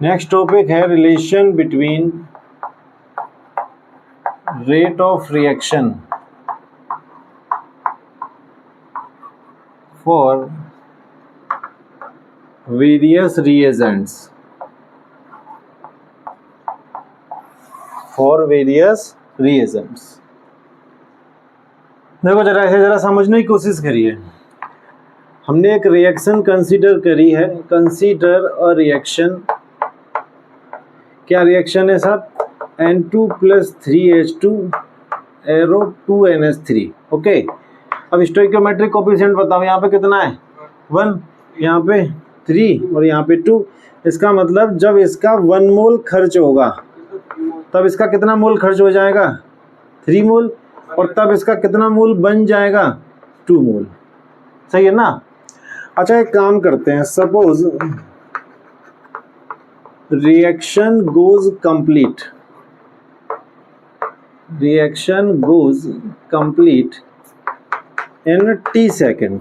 Next topic है relation between rate of reaction for various reagents देखो जरा ऐसे जरा समझने की कोशिश करिए। हमने एक रिएक्शन कंसीडर करी है। कंसीडर अ रिएक्शन, क्या रिएक्शन है साहब? N2 + 3H2 arrow 2NH3। Okay, अब स्टोइकियोमेट्रिक कोफिशिएंट बताओ। यहाँ पे कितना है? 1, यहाँ पे 3 और यहाँ पे 2। इसका मतलब जब इसका 1 मोल खर्च होगा तब इसका कितना मोल खर्च हो जाएगा? 3 मोल। और तब इसका कितना मोल बन जाएगा? 2 मोल। सही है ना? अच्छा, एक काम करते हैं। Suppose reaction goes complete in T second.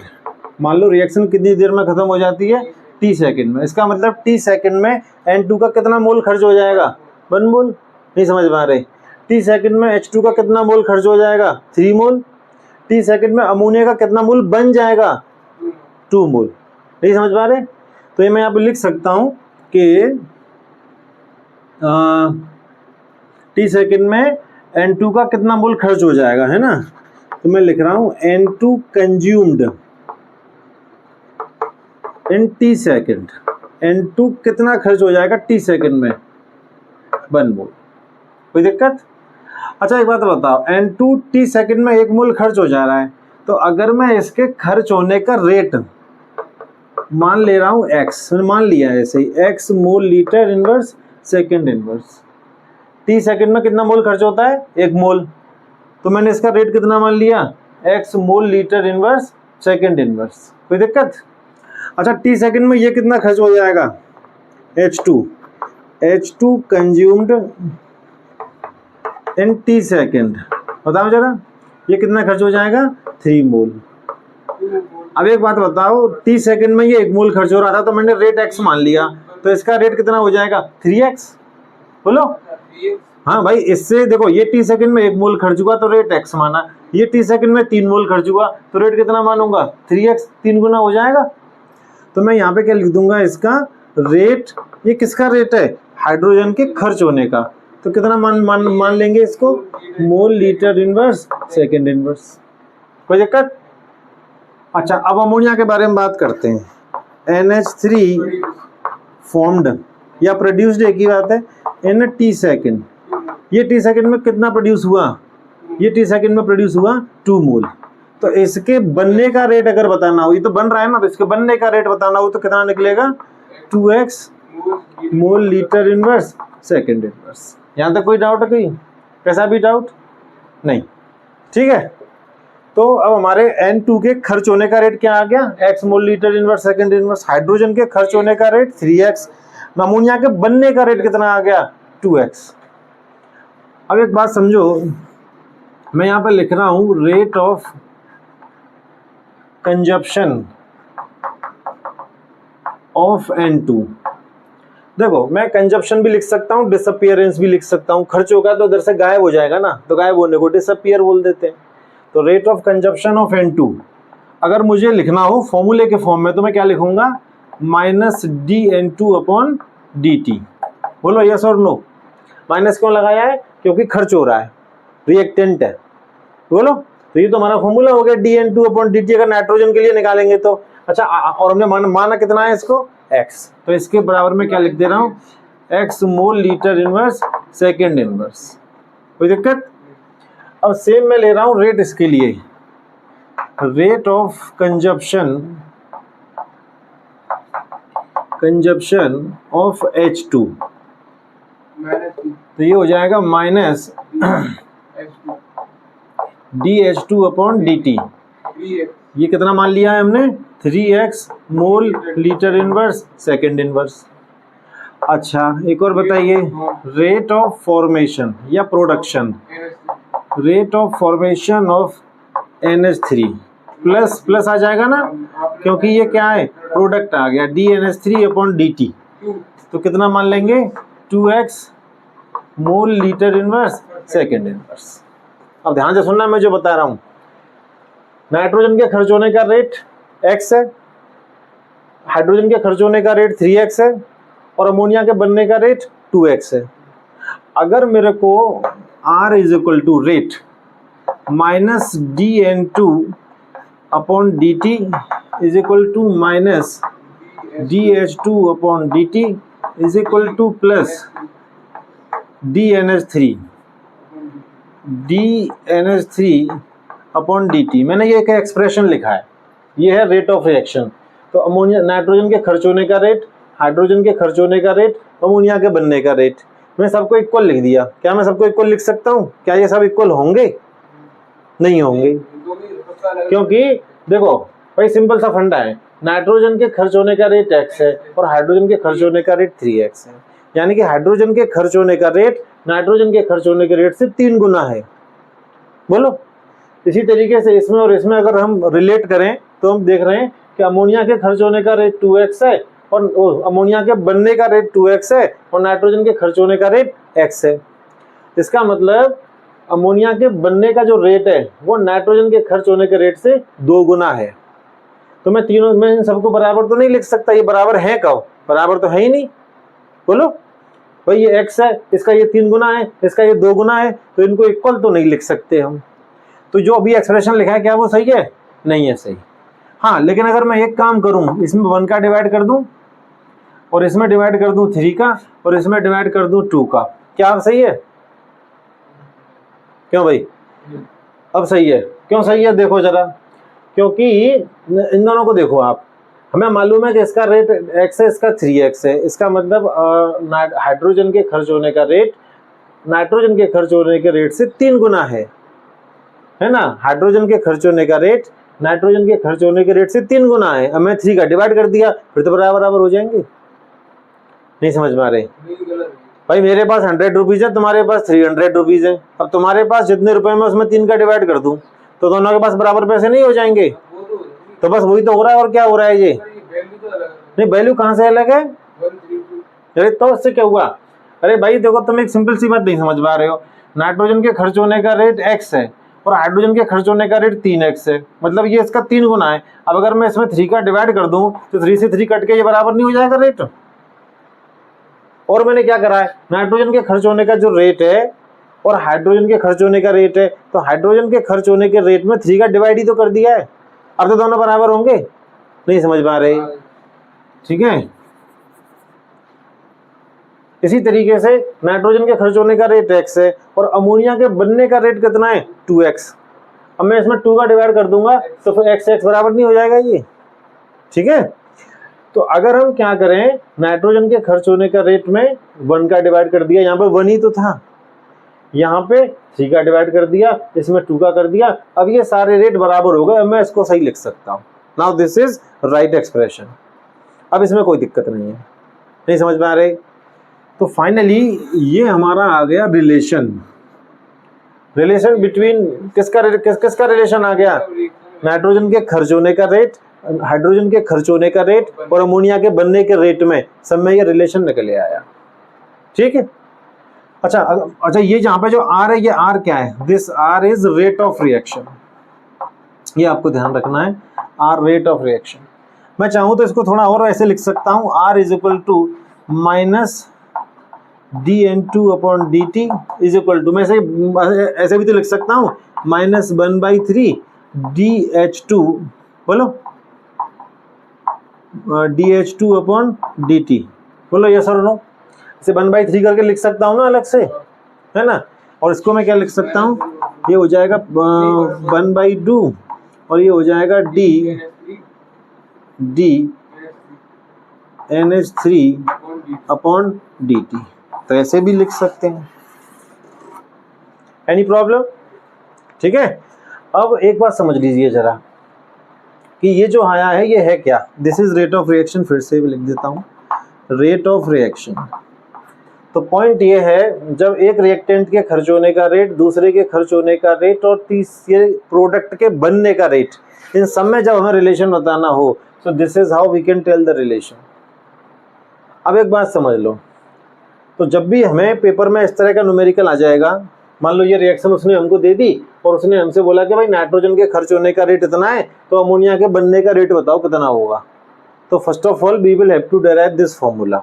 मान लो रिएक्शन कितनी देर में खत्म हो जाती है? T सेकेंड में। इसका मतलब T सेकेंड में N2 का कितना मोल खर्च हो जाएगा? 1 मोल। नहीं समझ में आ रही? T सेकेंड में H2 का कितना मोल खर्च हो जाएगा? 3 मोल। T सेकेंड में अमोनिया का कितना मोल बन जाएगा? 2 मोल। नहीं समझ पा रहे? तो ये मैं यहाँ पे लिख सकता हूँ कि T सेकेंड में N2 का कितना मोल खर्च हो जाएगा, है ना? तो मैं लिख रहा हूँ N2 consumed in T second. N2 कितना खर्च हो जाएगा T सेकेंड में? 1 मोल। कोई दिक्कत? अच्छा, एक बात बताओ, N2 T सेकेंड में 1 मोल खर्च हो जा रहा है, तो अगर मैं इसके खर्च होने का रेट मान ले रहा हूँ x, मान लिया है ऐसे ही, x मोल litre inverse second inverse. T second में कितना मोल खर्च होता है? 1 मोल। तो मैंने इसका रेट कितना मान लिया? x मोल लीटर इनवर्स सेकेंड इनवर्स। कोई दिक्कत? अच्छा, T सेकेंड में ये कितना खर्च हो जाएगा? H2 consumed in T second. बताओ जरा, ये कितना खर्च हो जाएगा? 3 मोल। अब एक बात बताओ, T सेकेंड में ये 1 मोल खर्च हो रहा था, तो मैंने रेट x मान लिया, तो इसका रेट कितना हो जाएगा? 3x। बोलो। हाँ भाई, इससे देखो, ये T सेकेंड में 1 मोल खर्च हुआ तो रेट x माना, ये T सेकेंड में 3 मोल खर्च हुआ तो रेट कितना मानूंगा? 3x। 3 गुना हो जाएगा। तो मैं यहाँ पे क्या लिख दूंगा? इसका रेट। ये किसका रेट है? हाइड्रोजन के खर्च होने का। तो कितना मान लेंगे इसको? मोल लीटर इनवर्स सेकेंड इनवर्स। कोई दिक्कत? अच्छा, अब अमोनिया के बारे में बात करते हैं। NH3 फॉर्म्ड या प्रोड्यूस्ड एक ही बात है इन T सेकेंड। ये T सेकेंड में कितना प्रोड्यूस हुआ? ये T सेकेंड में प्रोड्यूस हुआ 2 मोल। तो इसके बनने का रेट अगर बताना हो, ये तो बन रहा है ना, तो इसके बनने का रेट बताना हो तो कितना निकलेगा? 2x मोल लीटर इनवर्स सेकेंड इनवर्स। यहाँ तक कोई डाउट है? कोई कैसा भी डाउट नहीं? ठीक है। तो अब हमारे N2 के खर्च होने का रेट क्या आ गया? x मोल litre inverse second inverse. Hydrogen के खर्च होने का रेट 3x। अमोनिया के बनने का रेट कितना आ गया? 2x। अब एक बात समझो, मैं यहाँ पे लिख रहा हूँ rate of consumption of N2। देखो, मैं कंजप्शन भी लिख सकता हूँ, डिसअपियरेंस भी लिख सकता हूँ। खर्च होगा तो उधर से गायब हो जाएगा ना, तो गायब होने को डिसअपियर बोल देते हैं। तो rate of consumption of N2 अगर मुझे लिखना हो फॉर्मूले के फॉर्म में, तो मैं क्या लिखूंगा? -dN2/dt। बोलो यस और नो। माइनस क्यों लगाया है? क्योंकि खर्च हो रहा है, रिएक्टेंट है। बोलो। तो ये तो हमारा फॉर्मूला हो गया dN2/dt, अगर नाइट्रोजन के लिए निकालेंगे तो। अच्छा, और हमने माना कितना है इसको? x। तो इसके बराबर में क्या लिख दे रहा हूँ? x मोल लीटर इनवर्स सेकेंड इनवर्स। कोई दिक्कत? अब सेम मैं ले रहा हूँ रेट इसके लिए, rate of consumption of H2। तो ये हो जाएगा माइनस dH2/dt। ये कितना मान लिया है हमने? 3x mole litre inverse second inverse. अच्छा, एक और बताइए, रेट ऑफ फॉर्मेशन या production, rate of formation of NH3 plus आ जाएगा ना, क्योंकि ये क्या है? प्रोडक्ट आ गया dNH3/dt। तो कितना मान लेंगे 2x मोल लीटर इनवर्स सेकेंड इनवर्स। अब ध्यान से सुनना, मैं जो बता रहा हूं, नाइट्रोजन के खर्च होने का रेट x है, हाइड्रोजन के खर्च होने का रेट 3x है और अमोनिया के बनने का रेट 2x है। अगर मेरे को R is equal to rate minus dN2 upon dt is equal to minus dH2 upon dt is equal to plus dNH3 upon dt, मैंने ये एक एक्सप्रेशन लिखा है, ये है रेट ऑफ रिएक्शन। तो अमोनिया नाइट्रोजन के खर्च होने का रेट, हाइड्रोजन के खर्च होने का रेट, अमोनिया के बनने का रेट, मैं सबको इक्वल लिख दिया। क्या मैं सबको इक्वल लिख सकता हूँ? क्या ये सब इक्वल होंगे? नहीं होंगे, क्योंकि देखो भाई सिंपल सा फंडा है, नाइट्रोजन के खर्च होने का रेट x है और हाइड्रोजन के खर्च होने का रेट 3x है, यानी कि हाइड्रोजन के खर्च होने का रेट नाइट्रोजन के खर्च होने के रेट से 3 गुना है। बोलो, इसी तरीके से इसमें और इसमें अगर हम रिलेट करें तो हम देख रहे हैं कि अमोनिया के खर्च होने का रेट 2x है और अमोनिया के बनने का रेट 2x है और नाइट्रोजन के खर्च होने का रेट x है। इसका मतलब अमोनिया के बनने का जो रेट है वो नाइट्रोजन के खर्च होने के रेट से 2 गुना है। तो मैं इन सबको बराबर तो नहीं लिख सकता, ये बराबर है कब? बराबर तो है ही नहीं। बोलो भाई ये x है, इसका ये 3 गुना है, इसका ये 2 गुना है, तो इनको इक्वल तो नहीं लिख सकते हम। तो जो अभी एक्सप्रेशन लिखा है क्या वो सही है? नहीं है सही। हाँ, लेकिन अगर मैं एक काम करूं, इसमें 1 का डिवाइड कर दूं और इसमें डिवाइड कर दूं 3 का और इसमें डिवाइड कर दूं 2 का, क्या सही है? क्यों भाई? अब सही है। क्यों सही है? देखो जरा, क्योंकि इन दोनों को देखो आप, हमें मालूम है कि इसका रेट x है, इसका 3x है, इसका मतलब हाइड्रोजन के खर्च होने का रेट नाइट्रोजन के खर्च होने के रेट से 3 गुना है ना? हाइड्रोजन के खर्च होने का रेट नाइट्रोजन के खर्च होने के रेट से 3 गुना है। अब मैं 3 का डिवाइड कर दिया, फिर तो बराबर हो जाएंगे। नहीं समझ में आ रहे भाई? मेरे पास 100 रुपीज है, तुम्हारे पास 300 रुपीज है। अब तुम्हारे पास जितने रुपए में उसमें 3 का डिवाइड कर दूं तो दोनों के पास बराबर पैसे नहीं हो जाएंगे? तो बस वही तो हो रहा है, और क्या हो रहा है? ये नहीं, वैल्यू कहाँ से अलग है? अरे तो इससे क्या हुआ? अरे भाई देखो, तुम एक सिंपल सी बात नहीं समझ पा रहे हो। नाइट्रोजन के खर्च होने का रेट x है और हाइड्रोजन के खर्च होने का रेट 3x है, मतलब ये इसका 3 गुना है। अब अगर मैं इसमें 3 का डिवाइड कर दूं तो 3 से 3 कट के ये बराबर नहीं हो जाएगा रेट? और मैंने क्या करा है, नाइट्रोजन के खर्च होने का जो रेट है और हाइड्रोजन के खर्च होने का रेट है, तो हाइड्रोजन के खर्च होने के रेट में 3 का डिवाइड ही तो कर दिया है। अब तो दोनों बराबर होंगे। नहीं समझ पा रहे? ठीक है। इसी तरीके से नाइट्रोजन के खर्च होने का रेट x है और अमोनिया के बनने का रेट कितना है? 2x। अब मैं इसमें 2 का डिवाइड कर दूंगा तो फिर x बराबर नहीं हो जाएगा ये? ठीक है। तो अगर हम क्या करें, नाइट्रोजन के खर्च होने का रेट में 1 का डिवाइड कर दिया, यहाँ पे 1 ही तो था, यहाँ पे 3 का डिवाइड कर दिया, इसमें 2 का कर दिया, अब ये सारे रेट बराबर हो गए। अब मैं इसको सही लिख सकता हूँ। Now this is right expression. अब इसमें कोई दिक्कत नहीं है। नहीं समझ में आ रही? तो फाइनली ये हमारा आ गया रिलेशन बिटवीन किसका रिलेशन आ गया? नाइट्रोजन के खर्च होने का रेट, हाइड्रोजन के खर्च होने का रेट और अमोनिया के बनने के रेट में सब में ये रिलेशन निकल आया। ठीक है। अच्छा, ये जहां पे जो R है, ये R क्या है? This R is rate of reaction. ये आपको ध्यान रखना है, R रेट ऑफ रिएक्शन। मैं चाहूं तो इसको थोड़ा और ऐसे लिख सकता हूं, R is equal to minus dN2 upon dt is equal to, मैं ऐसे भी तो लिख सकता हूँ, -1/3 dH2, बोलो dH2 अपॉन dt, बोलो यस और नो। इसे 1/3 करके लिख सकता हूँ ना अलग से, है ना? और इसको मैं क्या लिख सकता हूँ, ये हो जाएगा 1/2 और ये हो जाएगा d NH3 अपॉन dt। तो ऐसे भी लिख सकते हैं। Any problem? ठीक है। अब एक बात समझ लीजिए जरा कि ये जो आया है ये है क्या? This is rate of reaction. फिर से भी लिख देता हूँ, रेट ऑफ रिएक्शन। तो पॉइंट ये है, जब एक रिएक्टेंट के खर्च होने का रेट, दूसरे के खर्च होने का रेट और तीसरे प्रोडक्ट के बनने का रेट, इन सब में जब हमें रिलेशन बताना हो, तो this is how we can tell the relation. अब एक बात समझ लो, तो जब भी हमें पेपर में इस तरह का न्यूमेरिकल आ जाएगा, मान लो ये रिएक्शन उसने हमको दे दी और उसने हमसे बोला कि भाई नाइट्रोजन के खर्च होने का रेट इतना है, तो अमोनिया के बनने का रेट बताओ कितना होगा। तो first of all we will have to derive this formula.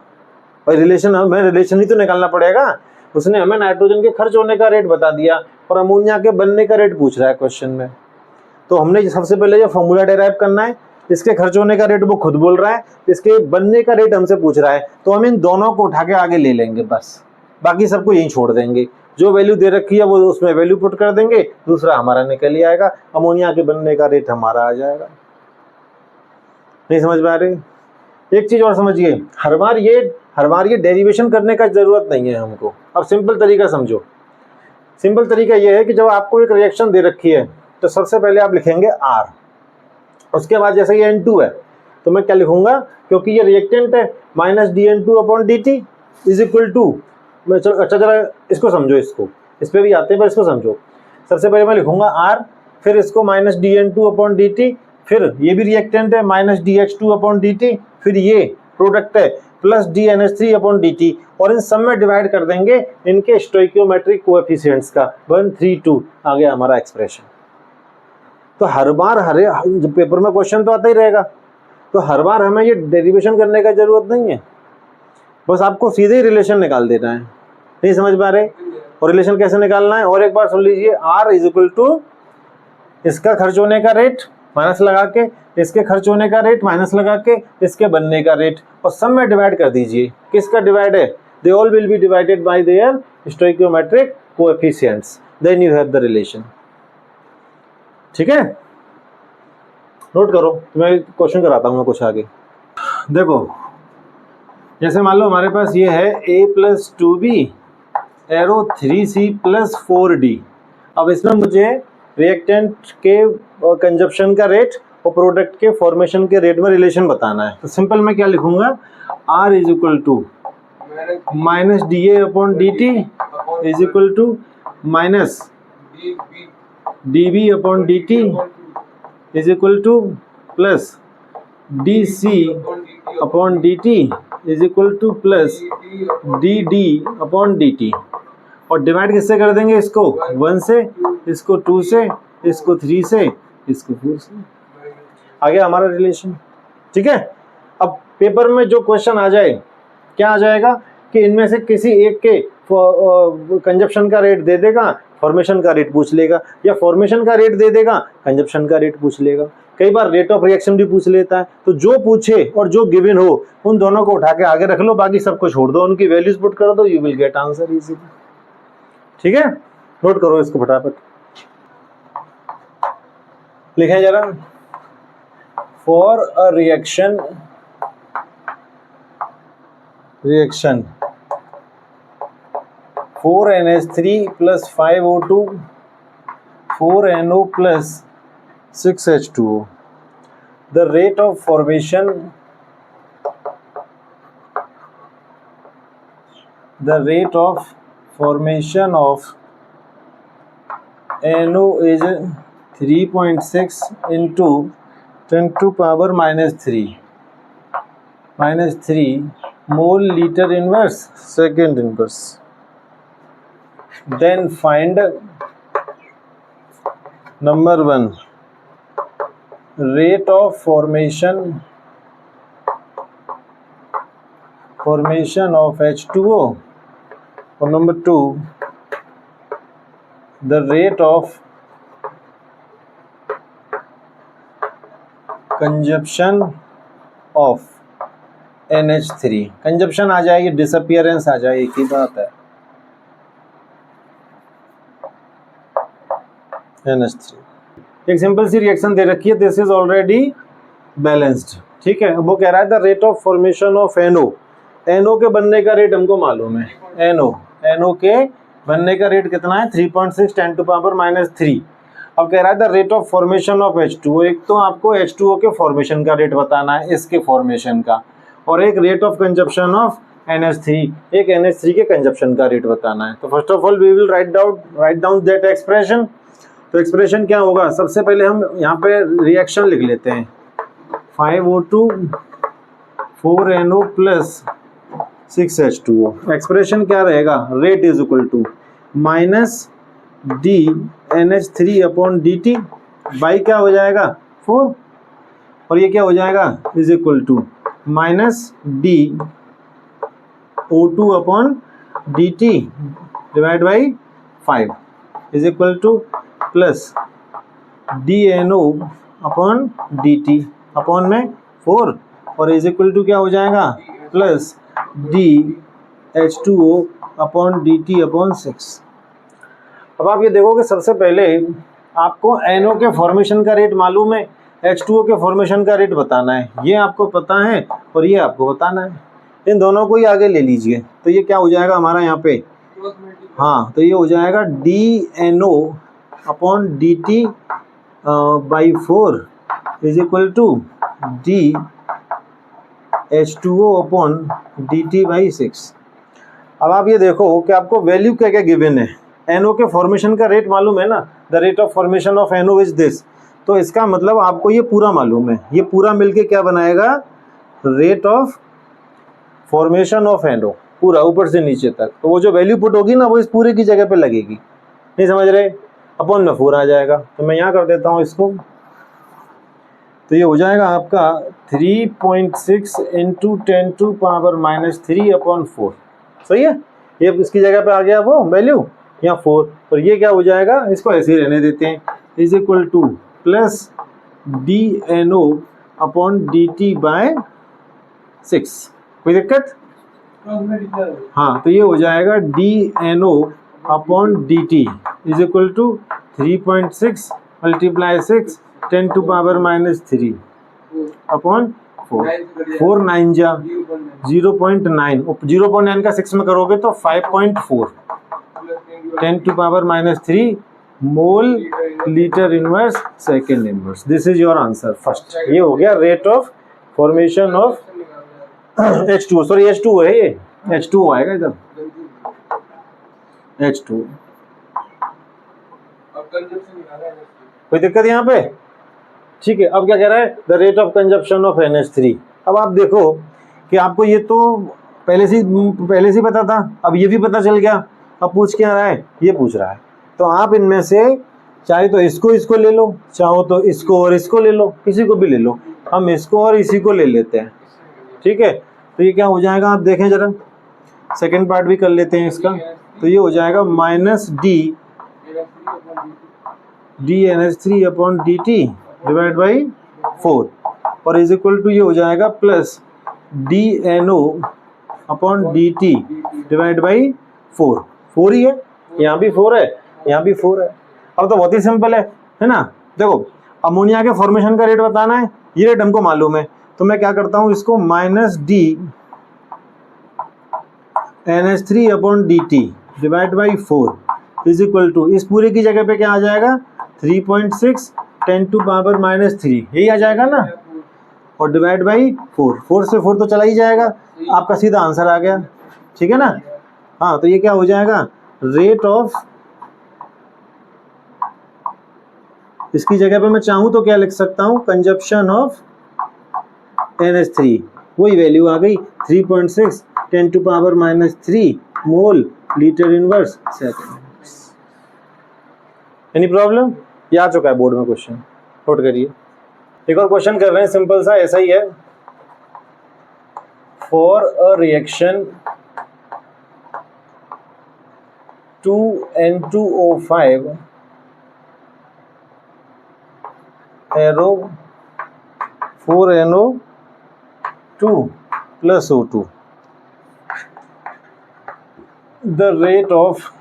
भाई रिलेशन, हमें रिलेशन ही तो निकालना पड़ेगा। उसने हमें नाइट्रोजन के खर्च होने का रेट बता दिया और अमोनिया के बनने का रेट पूछ रहा है क्वेश्चन में, तो हमने सबसे पहले ये फॉर्मूला डिराइव करना है। इसके खर्च होने का रेट वो खुद बोल रहा है, इसके बनने का रेट हमसे पूछ रहा है, तो हम इन दोनों को उठा के आगे ले लेंगे बस, बाकी सबको यहीं छोड़ देंगे। जो वैल्यू दे रखी है वो उसमें वैल्यू पुट कर देंगे, दूसरा हमारा निकल ही आएगा, अमोनिया के बनने का रेट हमारा आ जाएगा। नहीं समझ में आ रही? एक चीज और समझिए, हर बार ये डेरिवेशन करने का जरूरत नहीं है हमको। अब सिंपल तरीका समझो। सिंपल तरीका ये है कि जब आपको एक रिएक्शन दे रखी है तो सबसे पहले आप लिखेंगे R, उसके बाद जैसे ये N2 है तो मैं क्या लिखूंगा, क्योंकि ये रिएक्टेंट है, -dN2/dt इज इक्वल टू, अच्छा जरा इसको समझो, इस पे भी आते हैं पर इसको समझो। सबसे पहले मैं लिखूंगा R, फिर इसको -dN2/dt, फिर ये भी रिएक्टेंट है -dH2/dt, फिर ये प्रोडक्ट है +dNH3/dt, और इन सब में डिवाइड कर देंगे इनके स्टोइकियोमेट्रिक कोएफिशिएंट्स का 1, 3, 2 आ गया हमारा एक्सप्रेशन। तो हर बार जब पेपर में क्वेश्चन तो आता ही रहेगा, तो हर बार हमें ये डेरिवेशन करने का जरूरत नहीं है, बस आपको सीधे ही रिलेशन निकाल देना है। नहीं समझ पा रहे? और रिलेशन कैसे निकालना है और एक बार सुन लीजिए, R इज इक्वल टू इसका खर्च होने का रेट माइनस लगा के, इसके खर्च होने का रेट माइनस लगा के, इसके बनने का रेट, और सब में डिवाइड कर दीजिए। किसका डिवाइड है? They all will be divided by their stoichiometric coefficients, then you have the relation. ठीक है, नोट करो, मैं क्वेश्चन कराता हूँ कुछ आगे। देखो, जैसे मान लो हमारे पास ये है A+2B एरो 3C+4D। अब इसमें मुझे रिएक्टेंट के कंजप्शन का रेट और प्रोडक्ट के फॉर्मेशन के रेट में रिलेशन बताना है। तो सिंपल मैं क्या लिखूंगा, R is equal to -dA/dt is equal to -dB/dt is equal to plus dC/dt is equal to plus dD/dt, और डिवाइड किससे कर देंगे, इसको 1 से, इसको 2 से, इसको 3 से, इसको 4 से। आ गया हमारा रिलेशन। ठीक है, अब पेपर में जो क्वेश्चन आ जाए, क्या आ जाएगा कि इनमें से किसी एक के कंजप्शन का रेट दे देगा, फॉर्मेशन का रेट पूछ लेगा, या फॉर्मेशन का रेट दे देगा, कंजप्शन का रेट पूछ लेगा। कई बार रेट ऑफ रिएक्शन भी पूछ लेता है। तो जो पूछे और जो गिवन हो उन दोनों को उठा के आगे रख लो, बाकी सबको छोड़ दो, उनकी वैल्यूज पुट कर दो, you will get answer easily. ठीक है, नोट करो इसको फटाफट, लिखें जरा। For a reaction 4NH3 + 5O2 4NO + 6H2O, the rate of formation of NO is 3.6 into 10⁻³ mole liter inverse second inverse. Then find number 1 rate of formation of H2O, or number 2 the rate of consumption of NH3। Consumption आ जाएगी, disappearance आ जाएगी, एक ही बात है। NH3 एक simple सी reaction दे रखी है, this is already balanced. ठीक है, वो कह रहा है the rate of formation of NO के बनने का रेट हमको मालूम है। NO के बनने का रेट कितना है, 3.6 10⁻³ अब कह रहा है the rate of formation of H2O। एक तो आपको H2O के फॉर्मेशन का रेट बताना है, इसके फॉर्मेशन का, और एक rate of consumption of NH3, एक NH3 के कंजप्शन का रेट बताना है। तो first of all we will write down that expression. तो एक्सप्रेशन क्या होगा, सबसे पहले हम यहाँ पे रिएक्शन लिख लेते हैं, 5O2 4NO + 6H2O। एक्सप्रेशन क्या रहेगा, rate is equal to minus DNH3 upon DT by क्या हो जाएगा 4, और ये क्या हो जाएगा is equal to minus DO2 upon DT divide by 5 is equal to plus DNO upon DT upon में 4, और इज इक्वल टू क्या हो जाएगा plus DH2O upon DT upon 6। अब आप ये देखोगे सबसे पहले आपको NO के फॉर्मेशन का रेट मालूम है, H2O के फॉर्मेशन का रेट बताना है, ये आपको पता है और ये आपको बताना है। इन दोनों को ही आगे ले लीजिए, तो ये क्या हो जाएगा हमारा यहाँ पे, हाँ तो ये हो जाएगा DNO upon DT by 4 is equal to DH2O upon DT by 6। अब आप ये देखो कि आपको वैल्यू क्या क्या गिवन है, NO के फॉर्मेशन का रेट मालूम है ना, the rate of formation of NO is this, तो इसका मतलब आपको ये पूरा मालूम है, ये पूरा मिलके क्या बनाएगा rate of formation of NO पूरा ऊपर से नीचे तक। तो वो जो वैल्यू पुट होगी ना वो इस पूरे की जगह पे लगेगी, नहीं समझ रहे, अपॉन में 4 आ जाएगा। तो मैं यहाँ कर देता हूँ इसको, तो ये हो जाएगा आपका 3.6 इंटू 10 टू पावर -3 अपॉन 4, सही है, ये इसकी जगह पे आ गया वो वैल्यू या 4, और ये क्या हो जाएगा इसको ऐसे ही रहने देते हैं is equal to plus DNO upon DT by 6। कोई दिक्कत, हाँ तो ये हो जाएगा DNO upon DT is equal to 3.6 multiply 6 10 to power -3 upon 4, 4 9 जा 0.9, 0.9 का 6 में करोगे तो 5.4 10 to power -3 mole litre inverse second inverse. This is your answer first. ये हो गया rate of formation of H2O, sorry H2O है, ये H2O आएगा इधर, H2O। कोई दिक्कत यहाँ पे, ठीक है। अब क्या कह रहा है, the rate of consumption of NH3। अब आप देखो कि आपको ये तो पहले से पता था, अब ये भी पता चल गया। अब पूछ क्या रहा है, ये पूछ रहा है, तो आप इनमें से चाहे तो इसको ले लो, चाहो तो इसको और इसको ले लो, किसी को भी ले लो, हम इसको और इसी को ले लेते हैं, ठीक है। तो ये क्या हो जाएगा आप देखें जरा, सेकेंड पार्ट भी कर लेते हैं इसका, तो ये हो जाएगा minus DNH3 upon DT divide by 4, और इज इक्वल टू ये हो जाएगा plus DNO upon DT divide by 4, 4 ही है, यहाँ भी 4 है, यहाँ भी 4 है। अब तो बहुत ही सिंपल है ना। देखो अमोनिया के फॉर्मेशन का रेट बताना है, ये रेट हमको मालूम है, तो मैं क्या करता हूँ इसको minus DNH3 upon DT divide by 4 is equal to, इस पूरे की जगह पे क्या आ जाएगा 3.6 10 टू पावर -3, यही आ जाएगा ना, और डिवाइड बाई 4, 4 से 4 तो चला ही जाएगा, आपका सीधा आंसर आ गया, ठीक है ना। हाँ तो ये क्या हो जाएगा रेट ऑफ, इसकी जगह पे मैं चाहूँ तो क्या लिख सकता हूँ कंजप्शन ऑफ NH3, वही वैल्यू आ गई 3.6 10 to power -3 mole litre inverse second. Any problem, ये आ चुका है बोर्ड में क्वेश्चन, नोट करिए। एक और क्वेश्चन कर रहे हैं सिंपल सा, ऐसा ही है, for a reaction 2N2O5 arrow 4NO2 plus O2, the rate of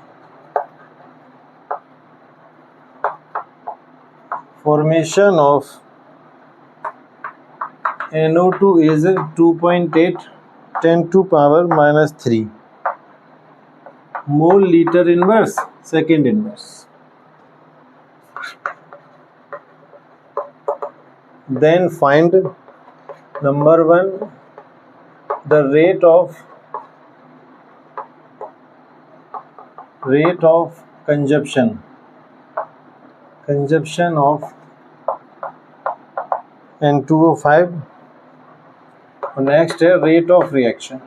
formation of NO2 is 2.8 10 to power -3 mole liter inverse second inverse. Then find number 1 the rate of consumption of N2O5, next है rate of reaction,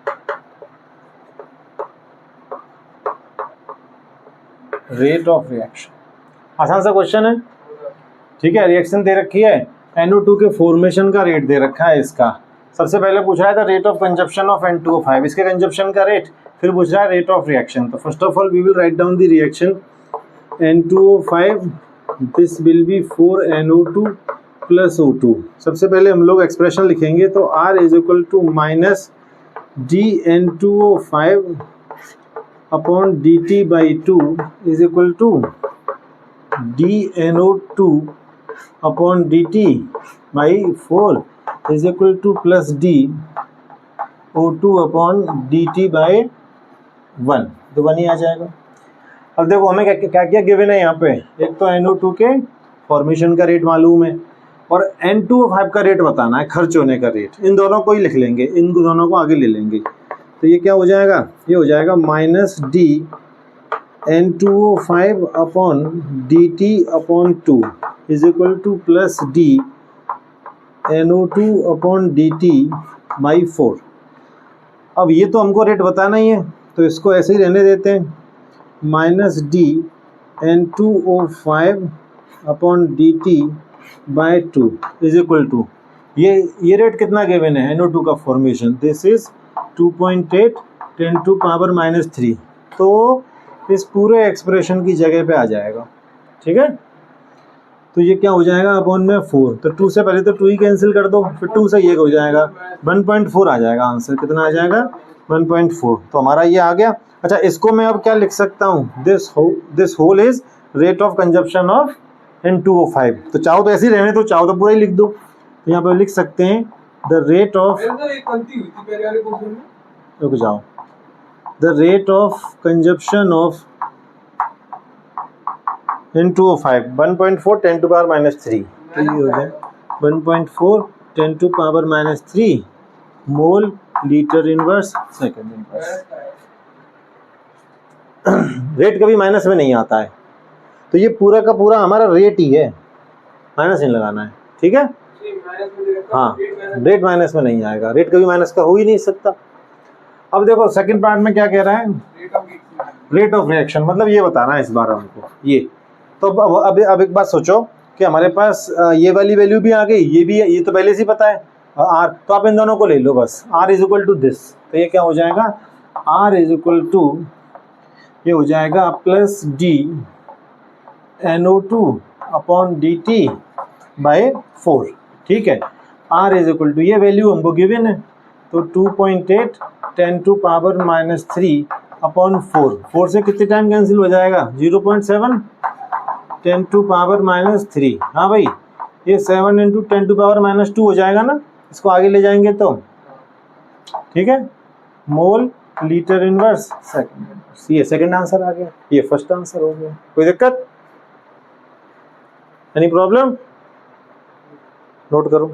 rate of reaction. आसान सा question है, ठीक है। Reaction दे रखी है, NO2 के formation का रेट दे रखा है इसका। सबसे पहले पूछ रहा है था rate of consumption of N2O5, इसके कंजप्शन का रेट, फिर पूछ रहा है रेट ऑफ रिएक्शन। तो first of all we will write down the reaction N2O5, this will be 4NO2 plus O2। सबसे पहले हम लोग एक्सप्रेशन लिखेंगे, तो R is equal to minus DN2O5 upon DT by 2 is equal to DNO2 upon DT by 4 is equal to plus DO2 upon DT by 1, तो 1 ही आ जाएगा। अब देखो हमें क्या क्या गिवन है यहाँ पे, एक तो NO2 के फॉर्मेशन का रेट मालूम है और N2O5 का रेट बताना है, खर्च होने का रेट। इन दोनों को ही लिख लेंगे, इन दोनों को आगे ले लेंगे। तो ये क्या हो जाएगा, ये हो जाएगा minus D N2O5 upon DT upon 2 is equal to plus D NO2 upon DT by 4। अब ये तो हमको रेट बताना ही है, तो इसको ऐसे ही रहने देते हैं, minus D N2O5 upon DT by 2 is equal to ये रेट कितना गिवन है NO2 का formation, this is 2.8 10 to power minus 3। तो इस पूरे एक्सप्रेशन की जगह पे आ जाएगा, ठीक है। तो ये क्या हो जाएगा अपॉन में 4, तो 2 से पहले तो 2 ही कैंसिल कर दो, फिर 2 से ये हो जाएगा 1.4 आ जाएगा आंसर। कितना आ जाएगा 1.4, तो हमारा ये आ गया। अच्छा, इसको मैं अब क्या लिख सकता हूँ, this whole is rate of consumption of N2O5। तो चाहो तो ऐसे ही रहने दो, चाहो तो पूरा ही लिख दो। तो यहाँ पे लिख सकते हैं द रेट ऑफ, रुक जाओ, the rate of consumption of N2O5 1.4 10 to power minus 3। तो ये हो जाए 1.4 10 to power minus 3 mole litre inverse second inverse. Rate कभी माइनस में नहीं आता है, तो ये पूरा का पूरा हमारा रेट ही है, माइनस नहीं लगाना है, ठीक है। हाँ, रेट माइनस में नहीं आएगा, रेट कभी माइनस का हो ही नहीं सकता। अब देखो सेकंड पार्ट में क्या कह रहा है, रेट ऑफ रिएक्शन, मतलब ये बताना है इस बार हमको ये। तो अब एक बात सोचो कि हमारे पास ये वाली वैल्यू भी आ गई, ये तो पहले से ही पता है R, तो आप इन दोनों को ले लो बस, R is equal to this. तो ये क्या हो जाएगा, R इज इक्वल टू, ये हो जाएगा plus D NO2 upon DT by 4, ठीक है। R इज इक्वल टू, ये वैल्यू हमको गिवन है, तो 2.8 10 टू पावर माइनस 3 अपॉन 4 से कितने टाइम कैंसिल हो जाएगा, 0.7 10 टू पावर माइनस 3। हाँ भाई, ये 7 इंटू 10 टू पावर माइनस 2 हो जाएगा ना, इसको आगे ले जाएंगे तो, ठीक है, मोल लीटर इनवर्स सेकंड इनवर्स। ये सेकंड आंसर आ गया, ये फर्स्ट आंसर हो गया। कोई दिक्कत, एनी प्रॉब्लम, नोट करो।